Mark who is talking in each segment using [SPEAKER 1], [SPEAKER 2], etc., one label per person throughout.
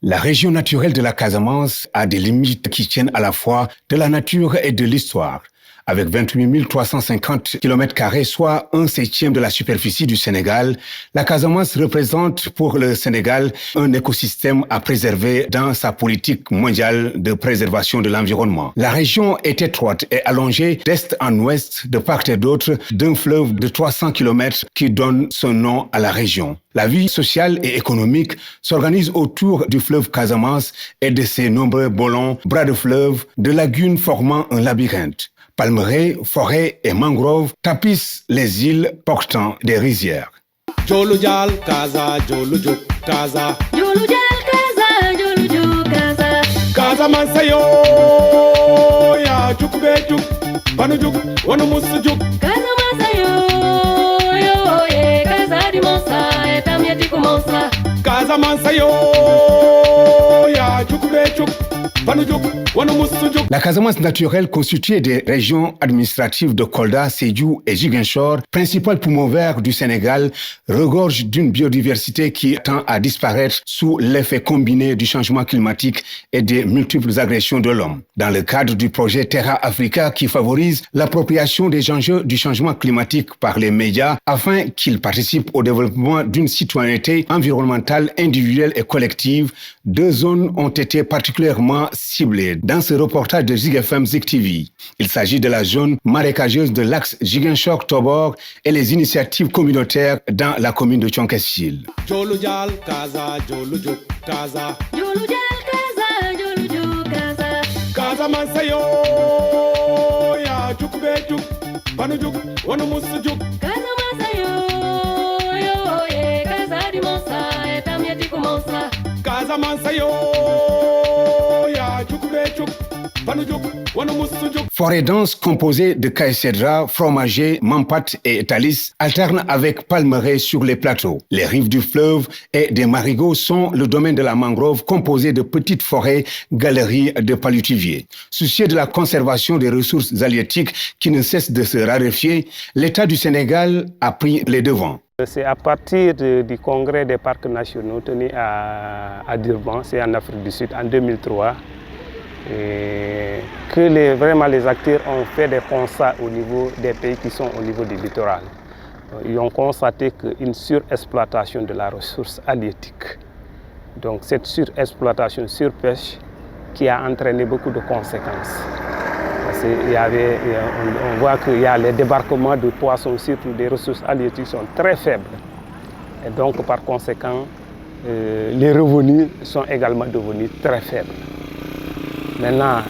[SPEAKER 1] La région naturelle de la Casamance a des limites qui tiennent à la fois de la nature et de l'histoire. Avec 28 350 km², soit 1/7 de la superficie du Sénégal, la Casamance représente pour le Sénégal un écosystème à préserver dans sa politique mondiale de préservation de l'environnement. La région est étroite et allongée d'est en ouest, de part et d'autre, d'un fleuve de 300 km qui donne son nom à la région. La vie sociale et économique s'organise autour du fleuve Casamance et de ses nombreux bolons, bras de fleuve, de lagunes formant un labyrinthe. Palmeraies, forêts et mangroves tapissent les îles portant des rizières.
[SPEAKER 2] Jolujal Kaza, Jolujuk Kaza.
[SPEAKER 3] Jolujal Kaza, Jolujuk Kaza.
[SPEAKER 2] Kaza Mansayo, ya Chukbejuk, Panujuk, Wanamusujuk.
[SPEAKER 3] Kaza Mansayo, yo, ye, Kaza di Monsa, etamieti kumonsa.
[SPEAKER 2] Kaza Mansayo, ya Chukbejuk.
[SPEAKER 1] La Casamance naturelle, constituée des régions administratives de Kolda, Sédhiou et Ziguinchor, principal poumon vert du Sénégal, regorge d'une biodiversité qui tend à disparaître sous l'effet combiné du changement climatique et des multiples agressions de l'homme. Dans le cadre du projet Terra Africa qui favorise l'appropriation des enjeux du changement climatique par les médias afin qu'ils participent au développement d'une citoyenneté environnementale individuelle et collective, 2 zones ont été particulièrement ciblées dans ce reportage de Zik FM Zik TV. Il s'agit de la zone marécageuse de l'axe Ziguinchor-Tobor et les initiatives communautaires dans la commune de Thionkessil.
[SPEAKER 2] Jolujal Kaza, Jolujuk Kaza.
[SPEAKER 3] Jolujal Kaza, Jolujuk Kaza.
[SPEAKER 2] Kaza Mansayo, ya Chukbejuk, Panujuk, Wanamusujuk.
[SPEAKER 3] Kaza Mansayo, yo, ye, Kaza di Monsa, etamieti kumonsa.
[SPEAKER 2] Kaza Mansayo.
[SPEAKER 1] Forêt dense composée de caïcédra, fromager, mampat et talis alternent avec palmeraies sur les plateaux. Les rives du fleuve et des marigots sont le domaine de la mangrove composée de petites forêts, galeries de paludiviers. Soucieux de la conservation des ressources halieutiques qui ne cessent de se raréfier, l'État du Sénégal a pris les devants.
[SPEAKER 4] C'est à partir du congrès des parcs nationaux tenu à Durban, c'est en Afrique du Sud, en 2003, que vraiment les acteurs ont fait des constats au niveau des pays qui sont au niveau du littoral. Ils ont constaté qu'une surexploitation de la ressource halieutique. Donc cette surexploitation, surpêche, qui a entraîné beaucoup de conséquences. Parce on voit qu'il y a les débarquements de poissons, surtout des ressources halieutiques, sont très faibles. Et donc par conséquent, les revenus sont également devenus très faibles. Maintenant,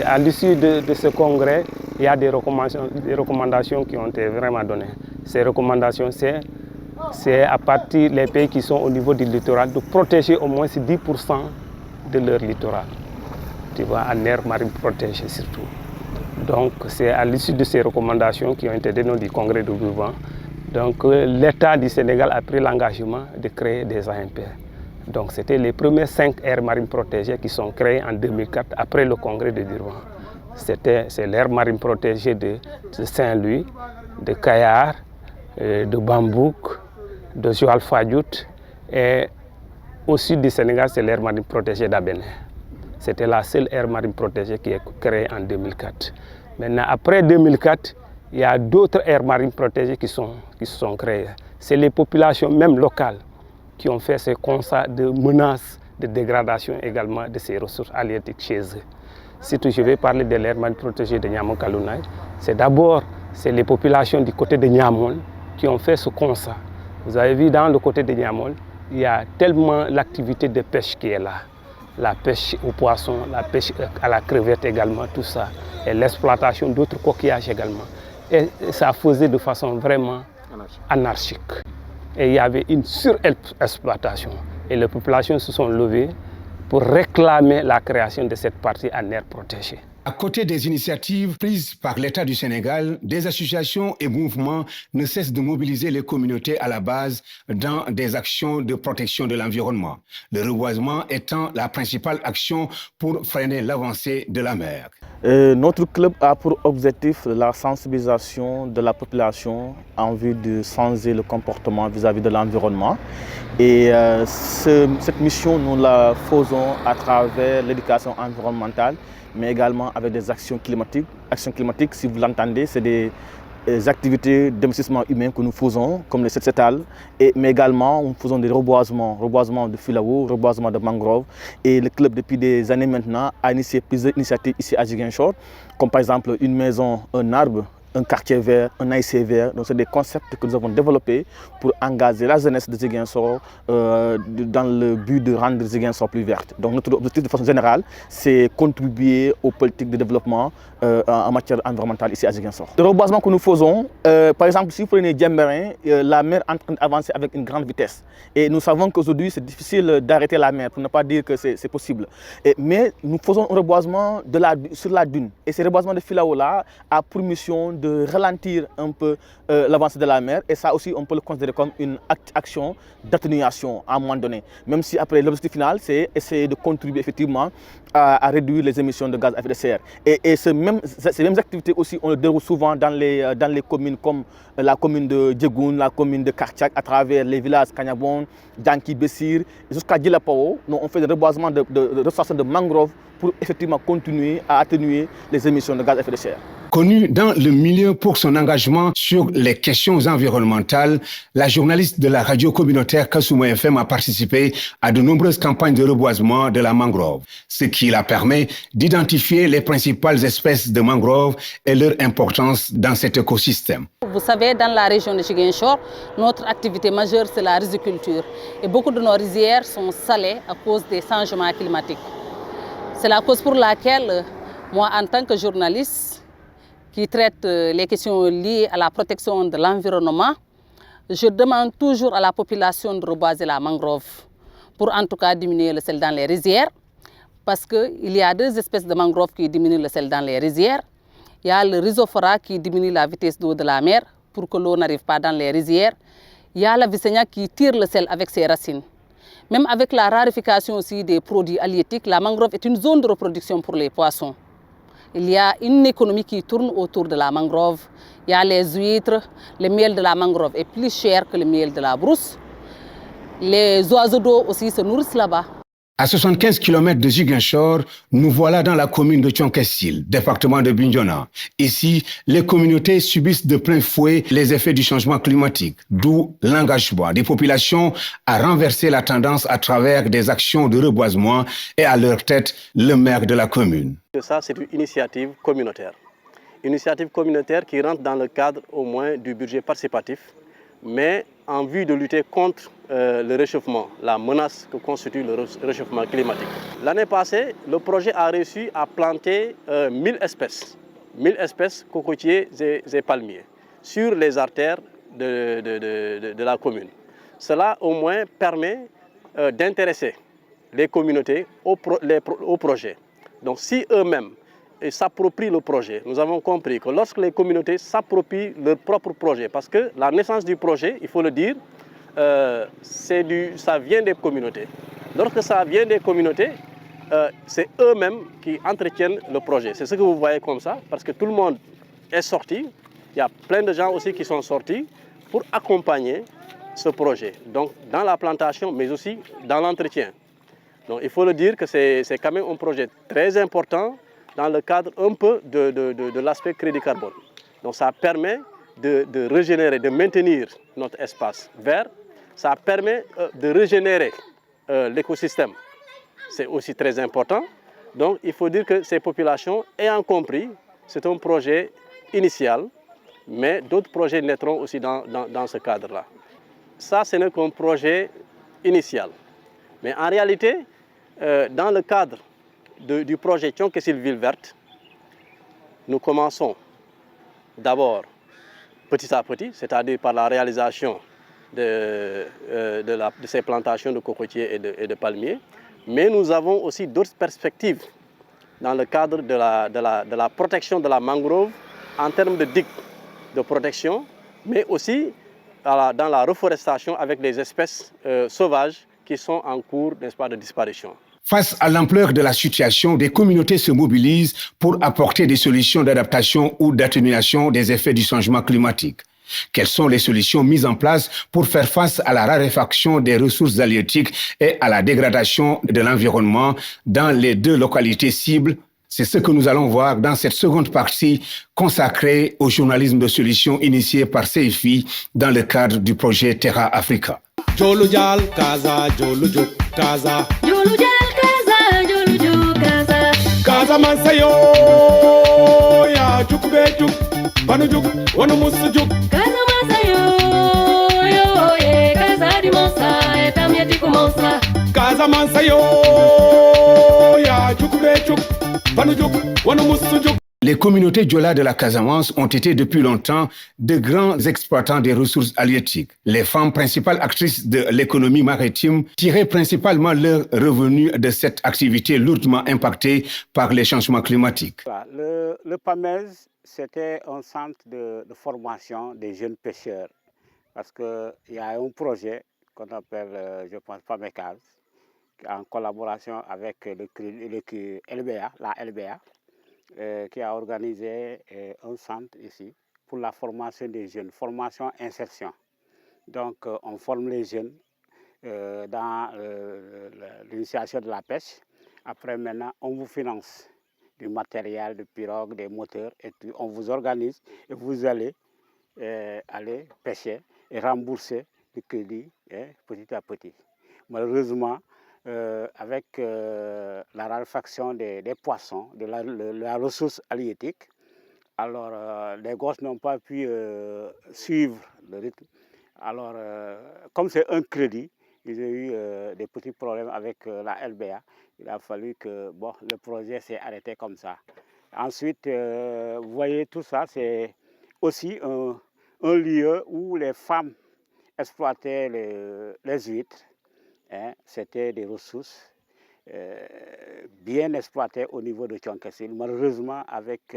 [SPEAKER 4] à l'issue de ce congrès, il y a des recommandations qui ont été vraiment données. Ces recommandations, c'est à partir des pays qui sont au niveau du littoral de protéger au moins 10% de leur littoral. Tu vois, en aire marine protégée surtout. Donc, c'est à l'issue de ces recommandations qui ont été données du congrès de Durban. Donc, l'État du Sénégal a pris l'engagement de créer des AMP. Donc c'était les premières 5 aires marines protégées qui sont créées en 2004 après le congrès de Durban. C'est l'aire marine protégée de Saint-Louis, de Kayar, de Bambouk, de Joal-Fadiout et au sud du Sénégal c'est l'aire marine protégée d'Abéné. C'était la seule aire marine protégée qui est créée en 2004. Maintenant après 2004, il y a d'autres aires marines protégées qui se sont créées. C'est les populations même locales qui ont fait ce constat de menaces, de dégradation également de ces ressources halieutiques chez eux. Surtout, je vais parler de l'aire marine protégée de Niamey-Kalounaye. C'est d'abord les populations du côté de Niamey qui ont fait ce constat. Vous avez vu dans le côté de Niamey, il y a tellement l'activité de pêche qui est là. La pêche aux poissons, la pêche à la crevette également, tout ça. Et l'exploitation d'autres coquillages également. Et ça faisait de façon vraiment anarchique. Et il y avait une surexploitation. Et les populations se sont levées pour réclamer la création de cette partie en aire protégée.
[SPEAKER 1] À côté des initiatives prises par l'État du Sénégal, des associations et mouvements ne cessent de mobiliser les communautés à la base dans des actions de protection de l'environnement, le reboisement étant la principale action pour freiner l'avancée de la mer.
[SPEAKER 5] Notre club a pour objectif la sensibilisation de la population en vue de changer le comportement vis-à-vis de l'environnement. Et cette mission, nous la faisons à travers l'éducation environnementale, mais également avec des actions climatiques. Actions climatiques, si vous l'entendez, c'est des activités d'investissement humain que nous faisons, comme les set-setals, mais également nous faisons des reboisements de filao, reboisements de mangroves. Et le club, depuis des années maintenant, a initié plusieurs initiatives ici à Ziguinchor, comme par exemple une maison, un arbre, un quartier vert, un AIC vert. Donc c'est des concepts que nous avons développés pour engager la jeunesse de Ziguinchor dans le but de rendre Ziguinchor plus verte. Donc notre objectif de façon générale, c'est contribuer aux politiques de développement en matière environnementale ici à Ziguinchor. Le reboisement que nous faisons, par exemple, si vous prenez Diembéring, la mer est en train d'avancer avec une grande vitesse. Et nous savons qu'aujourd'hui, c'est difficile d'arrêter la mer, pour ne pas dire que c'est possible. Mais nous faisons un reboisement sur la dune. Et ce reboisement de filao-là a pour mission de ralentir un peu l'avancée de la mer. Et ça aussi, on peut le considérer comme une action d'atténuation à un moment donné. Même si après, l'objectif final, c'est essayer de contribuer effectivement à réduire les émissions de gaz à effet de serre. Et ces mêmes activités aussi, on le déroule souvent dans les communes comme la commune de Djegoun, la commune de Kartiak, à travers les villages Kanyabon, Danki, Bessir, jusqu'à Djilapao. On fait des reboisements de restauration de mangroves pour effectivement continuer à atténuer les émissions de gaz à effet de serre.
[SPEAKER 1] Connue dans le milieu pour son engagement sur les questions environnementales, la journaliste de la radio communautaire Kassouma FM a participé à de nombreuses campagnes de reboisement de la mangrove, ce qui la permet d'identifier les principales espèces de mangroves et leur importance dans cet écosystème.
[SPEAKER 6] Vous savez, dans la région de Ziguinchor, notre activité majeure, c'est la riziculture. Et beaucoup de nos rizières sont salées à cause des changements climatiques. C'est la cause pour laquelle, moi, en tant que journaliste, qui traite les questions liées à la protection de l'environnement, je demande toujours à la population de reboiser la mangrove pour en tout cas diminuer le sel dans les rizières, parce qu'il y a deux espèces de mangroves qui diminuent le sel dans les rizières. Il y a le rhizophora qui diminue la vitesse d'eau de la mer pour que l'eau n'arrive pas dans les rizières. Il y a la Vicenia qui tire le sel avec ses racines. Même avec la raréfaction aussi des produits halieutiques, la mangrove est une zone de reproduction pour les poissons. Il y a une économie qui tourne autour de la mangrove. Il y a les huîtres, le miel de la mangrove est plus cher que le miel de la brousse. Les oiseaux d'eau aussi se nourrissent là-bas.
[SPEAKER 1] À 75 km de Ziguinchor, nous voilà dans la commune de Thionkessil, département de Bignona. Ici, les communautés subissent de plein fouet les effets du changement climatique, d'où l'engagement des populations à renverser la tendance à travers des actions de reboisement et à leur tête le maire de la commune.
[SPEAKER 7] Ça, c'est une initiative communautaire. Une initiative communautaire qui rentre dans le cadre au moins du budget participatif, mais en vue de lutter contre le réchauffement, la menace que constitue le réchauffement climatique. L'année passée, le projet a réussi à planter 1000 espèces cocotiers et palmiers sur les artères de la commune. Cela au moins permet d'intéresser les communautés au projet. Donc si eux-mêmes s'approprient le projet, nous avons compris que lorsque les communautés s'approprient leur propre projet, parce que la naissance du projet, il faut le dire, ça vient des communautés. Lorsque ça vient des communautés, c'est eux-mêmes qui entretiennent le projet. C'est ce que vous voyez comme ça, parce que tout le monde est sorti. Il y a plein de gens aussi qui sont sortis pour accompagner ce projet. Donc dans la plantation, mais aussi dans l'entretien. Donc il faut le dire que c'est quand même un projet très important dans le cadre un peu de l'aspect crédit carbone. Donc ça permet de régénérer, de maintenir notre espace vert. Ça permet de régénérer l'écosystème. C'est aussi très important. Donc il faut dire que ces populations ayant compris, c'est un projet initial, mais d'autres projets naîtront aussi dans ce cadre-là. Ça, ce n'est qu'un projet initial. Mais en réalité, dans le cadre du projet Thionkessil Ville Verte, nous commençons d'abord petit à petit, c'est-à-dire par la réalisation de ces plantations de cocotiers et de palmiers, mais nous avons aussi d'autres perspectives dans le cadre de la protection de la mangrove en termes de digues de protection, mais aussi dans la reforestation avec des espèces sauvages qui sont en cours, n'est-ce pas, de disparition.
[SPEAKER 1] Face à l'ampleur de la situation, des communautés se mobilisent pour apporter des solutions d'adaptation ou d'atténuation des effets du changement climatique. Quelles sont les solutions mises en place pour faire face à la raréfaction des ressources halieutiques et à la dégradation de l'environnement dans les deux localités cibles? C'est ce que nous allons voir dans cette seconde partie consacrée au journalisme de solutions initié par CFI dans le cadre du projet Terra Africa.
[SPEAKER 2] Jolu jal kaza jolu juk kaza.
[SPEAKER 3] Jolu jal kaza, jolu juk kaza.
[SPEAKER 2] Kaza mansayo ya juk be juk. Banu juk, wanu musu juk.
[SPEAKER 3] Kaza masayo, yo ye kaza di monsa, etamieti kumonsa.
[SPEAKER 2] Kaza mansayo ya juk be juk. Banu juk, wanu musu juk.
[SPEAKER 1] Les communautés Diola de la Casamance ont été depuis longtemps de grands exploitants des ressources halieutiques. Les femmes principales actrices de l'économie maritime tiraient principalement leurs revenus de cette activité lourdement impactée par les changements climatiques.
[SPEAKER 8] Le PAMES, c'était un centre de formation des jeunes pêcheurs. Parce qu'il y a un projet qu'on appelle, je pense, PAMECAS, en collaboration avec la LBA. Qui a organisé un centre ici pour la formation des jeunes, formation-insertion. Donc, on forme les jeunes dans l'initiation de la pêche. Après, maintenant, on vous finance du matériel, de pirogues, des moteurs, et tout. On vous organise et vous allez aller pêcher et rembourser le crédit petit à petit. Malheureusement, avec la raréfaction des poissons, de la ressource halieutique, alors les gosses n'ont pas pu suivre le rythme. Alors, comme c'est un crédit, ils ont eu des petits problèmes avec la LBA. Il a fallu que le projet s'est arrêté comme ça. Ensuite, vous voyez, tout ça, c'est aussi un lieu où les femmes exploitaient les huîtres. C'était des ressources bien exploitées au niveau de Tchonkessil. Malheureusement, avec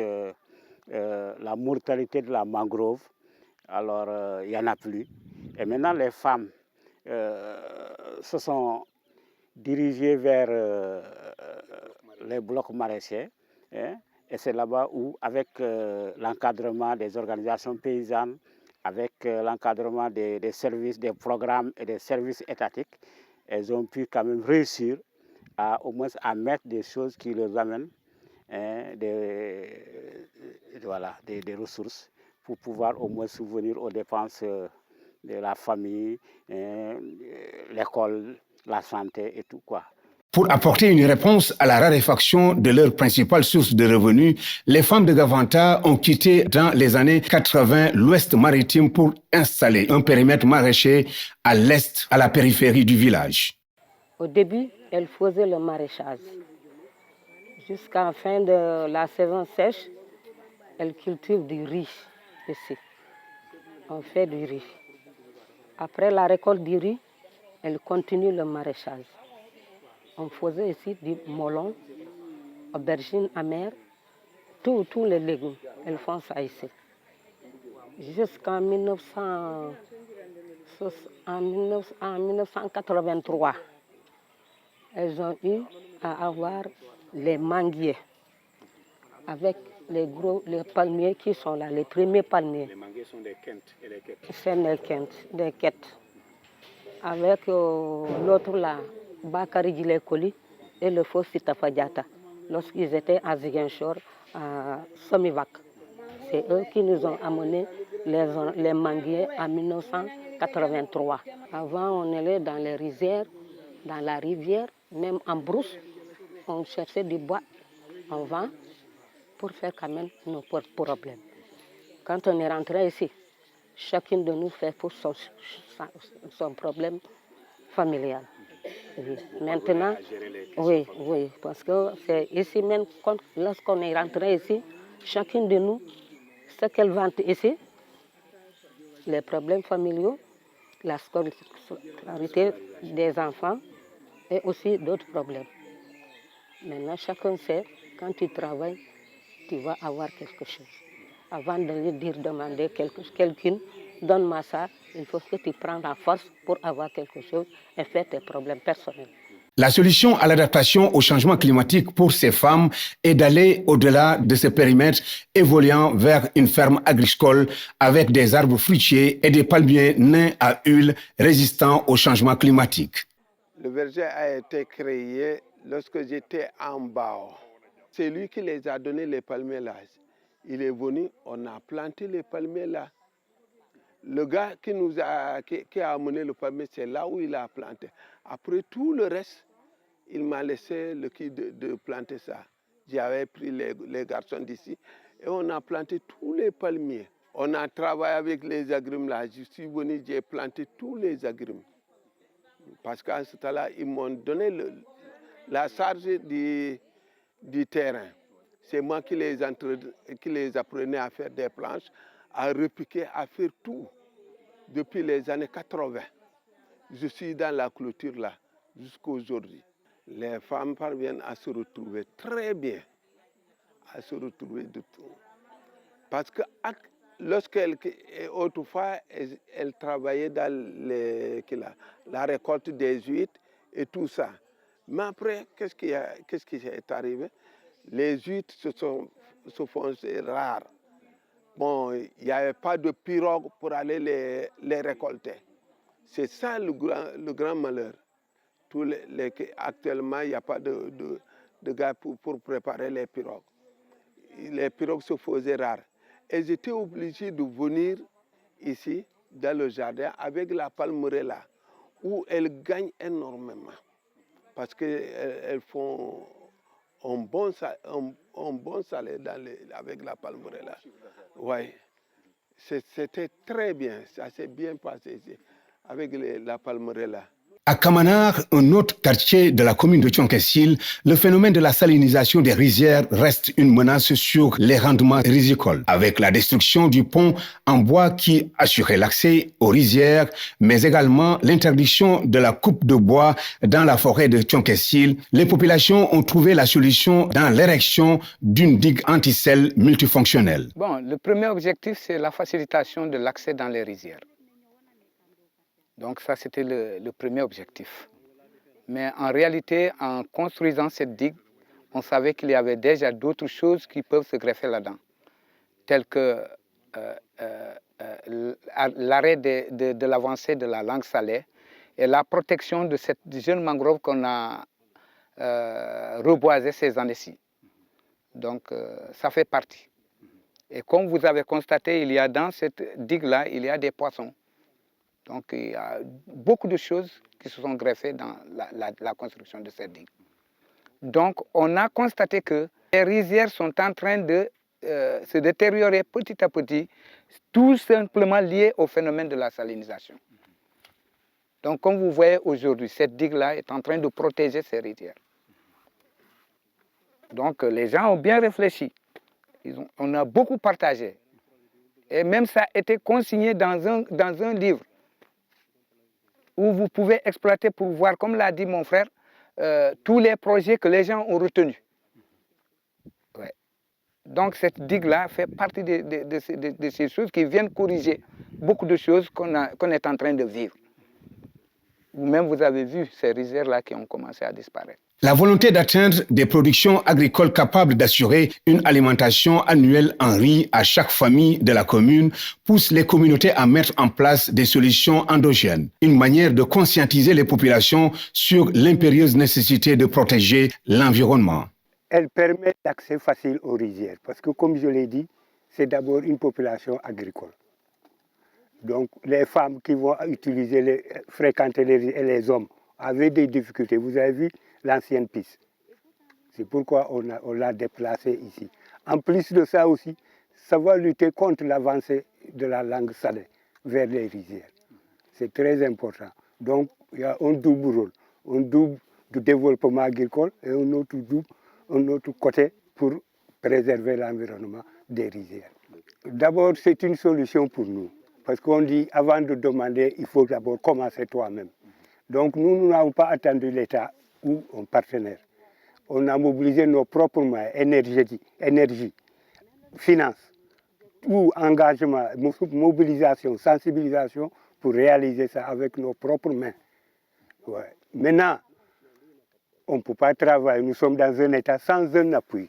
[SPEAKER 8] la mortalité de la mangrove, alors il n'y en a plus. Et maintenant, les femmes se sont dirigées vers les blocs maraîchers. Et c'est là-bas où, avec l'encadrement des organisations paysannes, avec l'encadrement des services, des programmes et des services étatiques, elles ont pu quand même réussir au moins à mettre des choses qui leur amènent des ressources pour pouvoir au moins subvenir aux dépenses de la famille, l'école, la santé et tout quoi.
[SPEAKER 1] Pour apporter une réponse à la raréfaction de leur principale source de revenus, les femmes de Gavanta ont quitté dans les années 80 l'ouest maritime pour installer un périmètre maraîcher à l'est, à la périphérie du village.
[SPEAKER 9] Au début, elles faisaient le maraîchage. Jusqu'à la fin de la saison sèche, elles cultivent du riz ici. On fait du riz. Après la récolte du riz, elles continuent le maraîchage. On faisait ici du melon, aubergines amères, tous les légumes. Elles font ça ici. Jusqu'en 1983, elles ont eu à avoir les manguiers avec les palmiers qui sont là, les premiers palmiers.
[SPEAKER 4] Les manguiers sont des quintes et des quêtes.
[SPEAKER 9] C'est des quêtes. Avec l'autre là, Bakary Djilekoli et le faux Sitafa Diatta, lorsqu'ils étaient à Ziguinchor, à Somivac. C'est eux qui nous ont amené les manguiers en 1983. Avant, on allait dans les rizières, dans la rivière, même en brousse. On cherchait du bois, on vend pour faire quand même nos problèmes. Quand on est rentré ici, chacune de nous fait pour son problème familial. Oui. Maintenant, oui, parce que c'est ici même, lorsqu'on est rentré ici, chacune de nous, ce qu'elle vante ici, les problèmes familiaux, la scolarité des enfants et aussi d'autres problèmes. Maintenant, chacun sait Quand tu travailles, tu vas avoir quelque chose. Avant de dire demander quelqu'un, donne-moi ça, il faut que tu prennes la force pour avoir quelque chose et faire tes problèmes personnels.
[SPEAKER 1] La solution à l'adaptation au changement climatique pour ces femmes est d'aller au-delà de ce périmètre, évoluant vers une ferme agricole avec des arbres fruitiers et des palmiers nains à huile résistants au changement climatique.
[SPEAKER 10] Le verger a été créé lorsque j'étais en bas. C'est lui qui les a donné les palmiers là. Il est venu, on a planté les palmiers là. Le gars qui a amené le palmier, c'est là où il a planté. Après tout le reste, il m'a laissé le kit de planter ça. J'avais pris les garçons d'ici et on a planté tous les palmiers. On a travaillé avec les agrumes là. Je suis venu, j'ai planté tous les agrumes. Parce qu'à ce temps-là, ils m'ont donné la charge du terrain. C'est moi qui les apprenais à faire des planches, à repiquer, à faire tout. Depuis les années 80, je suis dans la clôture là, jusqu'à aujourd'hui. Les femmes parviennent à se retrouver très bien, à se retrouver de tout. Parce que autrefois, elles travaillaient dans la récolte des huîtres et tout ça. Mais après, qu'est-ce qui est arrivé? Les huîtres se font rares. Bon, il n'y avait pas de pirogue pour aller les récolter. C'est ça le grand malheur. Actuellement, il n'y a pas de gars pour préparer les pirogues. Les pirogues se faisaient rares. Et j'étais obligé de venir ici, dans le jardin, avec la palmerella, où elles gagnent énormément. Parce qu'elles font un bon salaire avec la palmerella. Oui, c'était très bien, ça s'est bien passé ici, avec la palmerella.
[SPEAKER 1] À Kamanar, un autre quartier de la commune de Thionkessil, le phénomène de la salinisation des rizières reste une menace sur les rendements rizicoles. Avec la destruction du pont en bois qui assurait l'accès aux rizières, mais également l'interdiction de la coupe de bois dans la forêt de Thionkessil, les populations ont trouvé la solution dans l'érection d'une digue anti-sel multifonctionnelle.
[SPEAKER 11] Bon, le premier objectif, c'est la facilitation de l'accès dans les rizières. Donc ça, c'était le premier objectif. Mais en réalité, en construisant cette digue, on savait qu'il y avait déjà d'autres choses qui peuvent se greffer là-dedans, telles que l'arrêt de l'avancée de la langue salée et la protection de cette jeune mangrove qu'on a reboisée ces années-ci. Donc ça fait partie. Et comme vous avez constaté, il y a dans cette digue-là, il y a des poissons. Donc il y a beaucoup de choses qui se sont greffées dans la construction de cette digue. Donc on a constaté que les rizières sont en train de se détériorer petit à petit, tout simplement lié au phénomène de la salinisation. Donc comme vous voyez aujourd'hui, cette digue-là est en train de protéger ces rizières. Donc les gens ont bien réfléchi, on a beaucoup partagé. Et même ça a été consigné dans un livre où vous pouvez exploiter pour voir, comme l'a dit mon frère, tous les projets que les gens ont retenus. Ouais. Donc cette digue-là fait partie de ces choses qui viennent corriger beaucoup de choses qu'on est en train de vivre. Vous-même, vous avez vu ces rizières-là qui ont commencé à disparaître.
[SPEAKER 1] La volonté d'atteindre des productions agricoles capables d'assurer une alimentation annuelle en riz à chaque famille de la commune pousse les communautés à mettre en place des solutions endogènes, une manière de conscientiser les populations sur l'impérieuse nécessité de protéger l'environnement.
[SPEAKER 8] Elle permet l'accès facile aux rizières parce que, comme je l'ai dit, c'est d'abord une population agricole. Donc les femmes qui vont fréquenter les rizières et les hommes avaient des difficultés. Vous avez vu l'ancienne piste. C'est pourquoi on l'a déplacé ici. En plus de ça aussi, ça va lutter contre l'avancée de la langue salée vers les rizières. C'est très important. Donc il y a un double rôle, un double de développement agricole et un autre côté pour préserver l'environnement des rizières. D'abord, c'est une solution pour nous. Parce qu'on dit, avant de demander, il faut d'abord commencer toi-même. Donc nous n'avons pas attendu l'État ou un partenaire. on a mobilisé nos propres moyens, énergie, finance, tout engagement, mobilisation, sensibilisation pour réaliser ça avec nos propres mains. Ouais. Maintenant, on ne peut pas travailler, nous sommes dans un état sans un appui.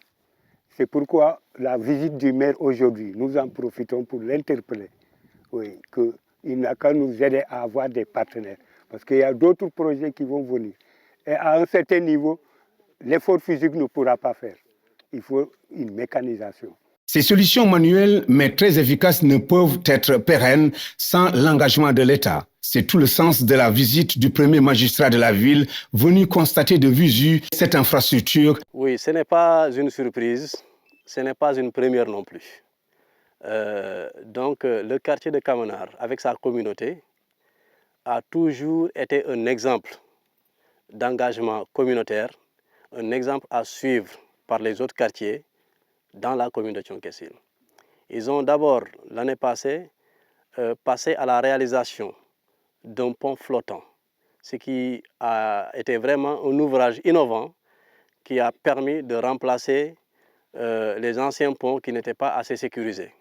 [SPEAKER 8] C'est pourquoi la visite du maire aujourd'hui, nous en profitons pour l'interpeller. Oui, qu'il n'a qu'à nous aider à avoir des partenaires. Parce qu'il y a d'autres projets qui vont venir. Et à un certain niveau, l'effort physique ne pourra pas faire. Il faut une mécanisation.
[SPEAKER 1] Ces solutions manuelles, mais très efficaces, ne peuvent être pérennes sans l'engagement de l'État. C'est tout le sens de la visite du premier magistrat de la ville, venu constater de visu cette infrastructure.
[SPEAKER 7] Oui, ce n'est pas une surprise, ce n'est pas une première non plus. Donc le quartier de Kamanar, avec sa communauté, a toujours été un exemple d'engagement communautaire, un exemple à suivre par les autres quartiers dans la commune de Thionck-Essyl. Ils ont d'abord, l'année passée, passé à la réalisation d'un pont flottant, ce qui a été vraiment un ouvrage innovant qui a permis de remplacer les anciens ponts qui n'étaient pas assez sécurisés.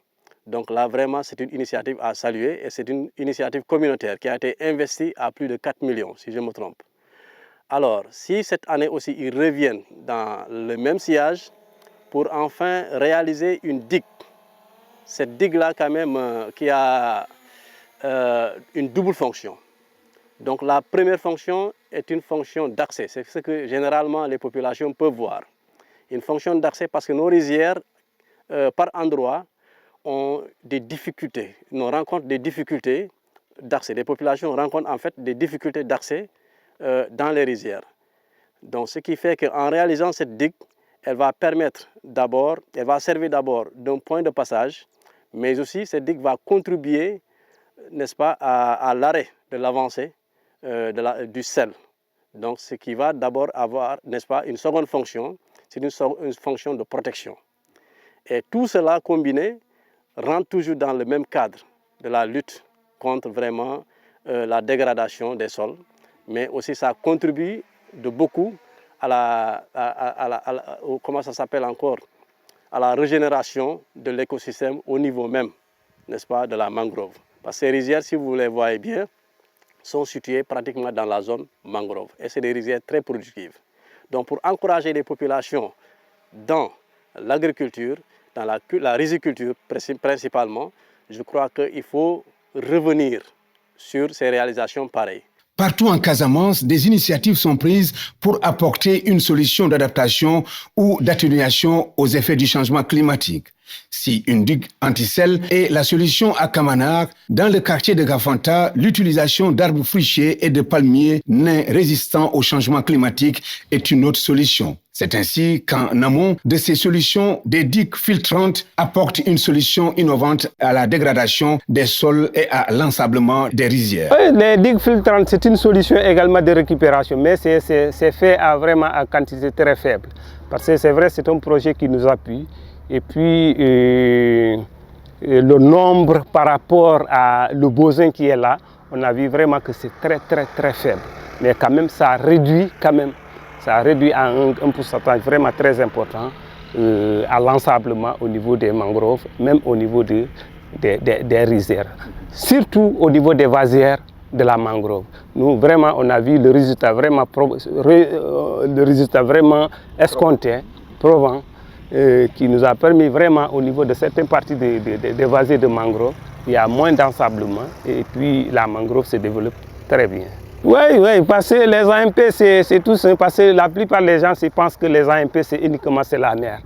[SPEAKER 7] Donc là, vraiment, c'est une initiative à saluer et c'est une initiative communautaire qui a été investie à plus de 4 millions, si je me trompe. Alors, si cette année aussi, ils reviennent dans le même sillage pour enfin réaliser une digue. Cette digue-là, quand même, qui a une double fonction. Donc la première fonction est une fonction d'accès. C'est ce que généralement les populations peuvent voir. Une fonction d'accès parce que nos rizières, par endroits, ont des difficultés. Nous rencontrons des difficultés d'accès. Les populations rencontrent en fait des difficultés d'accès dans les rizières. Donc ce qui fait qu'en réalisant cette digue, elle va permettre d'abord, elle va servir d'abord d'un point de passage, mais aussi cette digue va contribuer, n'est-ce pas, à l'arrêt de l'avancée du sel. Donc ce qui va d'abord avoir, n'est-ce pas, une seconde fonction, c'est une fonction de protection. Et tout cela combiné rentre toujours dans le même cadre de la lutte contre vraiment la dégradation des sols, mais aussi ça contribue de beaucoup à comment ça s'appelle encore, à la régénération de l'écosystème au niveau même, n'est-ce pas, de la mangrove. Parce que ces rizières, si vous les voyez bien, sont situées pratiquement dans la zone mangrove. Et c'est des rizières très productives. Donc pour encourager les populations dans l'agriculture, dans la riziculture principalement, je crois qu'il faut revenir sur ces réalisations pareilles.
[SPEAKER 1] Partout en Casamance, des initiatives sont prises pour apporter une solution d'adaptation ou d'atténuation aux effets du changement climatique. Si une digue anti-sel est la solution à Kamanar, dans le quartier de Gafanta, l'utilisation d'arbres fruitiers et de palmiers nains résistants au changement climatique est une autre solution. C'est ainsi qu'en amont de ces solutions, des digues filtrantes apportent une solution innovante à la dégradation des sols et à l'ensablement des rizières.
[SPEAKER 4] Oui, les digues filtrantes, c'est une solution également de récupération, mais c'est fait vraiment à quantité très faible. Parce que c'est vrai, c'est un projet qui nous appuie. Et puis, le nombre par rapport à le besoin qui est là, on a vu vraiment que c'est très faible. Mais quand même, ça réduit à un pourcentage vraiment très important à l'ensablement au niveau des mangroves, même au niveau des rizières. Surtout au niveau des vasières de la mangrove. Nous, vraiment, on a vu le résultat vraiment escompté, probant, qui nous a permis vraiment au niveau de certaines parties des vasiers de mangrove, il y a moins d'ensablement et puis la mangrove se développe très bien. Oui, parce que les AMP, c'est tout simple, parce que la plupart des gens pensent que les AMP, c'est uniquement la mer.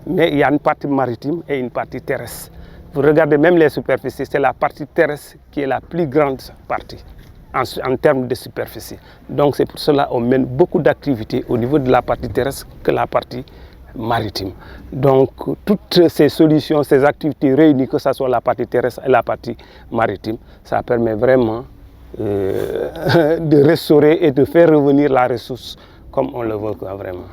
[SPEAKER 4] Mais il y a une partie maritime et une partie terrestre. Vous regardez même les superficies, c'est la partie terrestre qui est la plus grande partie en termes de superficie. Donc c'est pour cela qu'on mène beaucoup d'activités au niveau de la partie terrestre que la partie maritime. Donc toutes ces solutions, ces activités réunies, que ce soit la partie terrestre et la partie maritime, ça permet vraiment de restaurer et de faire revenir la ressource comme on le veut vraiment.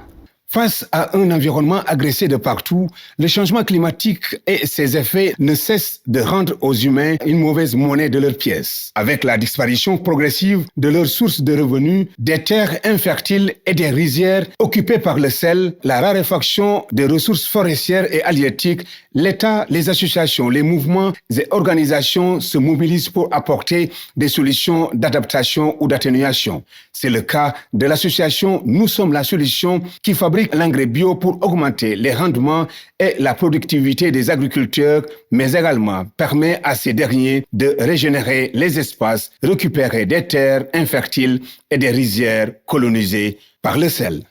[SPEAKER 1] Face à un environnement agressé de partout, le changement climatique et ses effets ne cessent de rendre aux humains une mauvaise monnaie de leurs pièces. Avec la disparition progressive de leurs sources de revenus, des terres infertiles et des rizières occupées par le sel, la raréfaction des ressources forestières et halieutiques, l'État, les associations, les mouvements et organisations se mobilisent pour apporter des solutions d'adaptation ou d'atténuation. C'est le cas de l'association Nous sommes la solution qui fabrique l'engrais bio pour augmenter les rendements et la productivité des agriculteurs, mais également permet à ces derniers de régénérer les espaces, récupérer des terres infertiles et des rizières colonisées par le sel.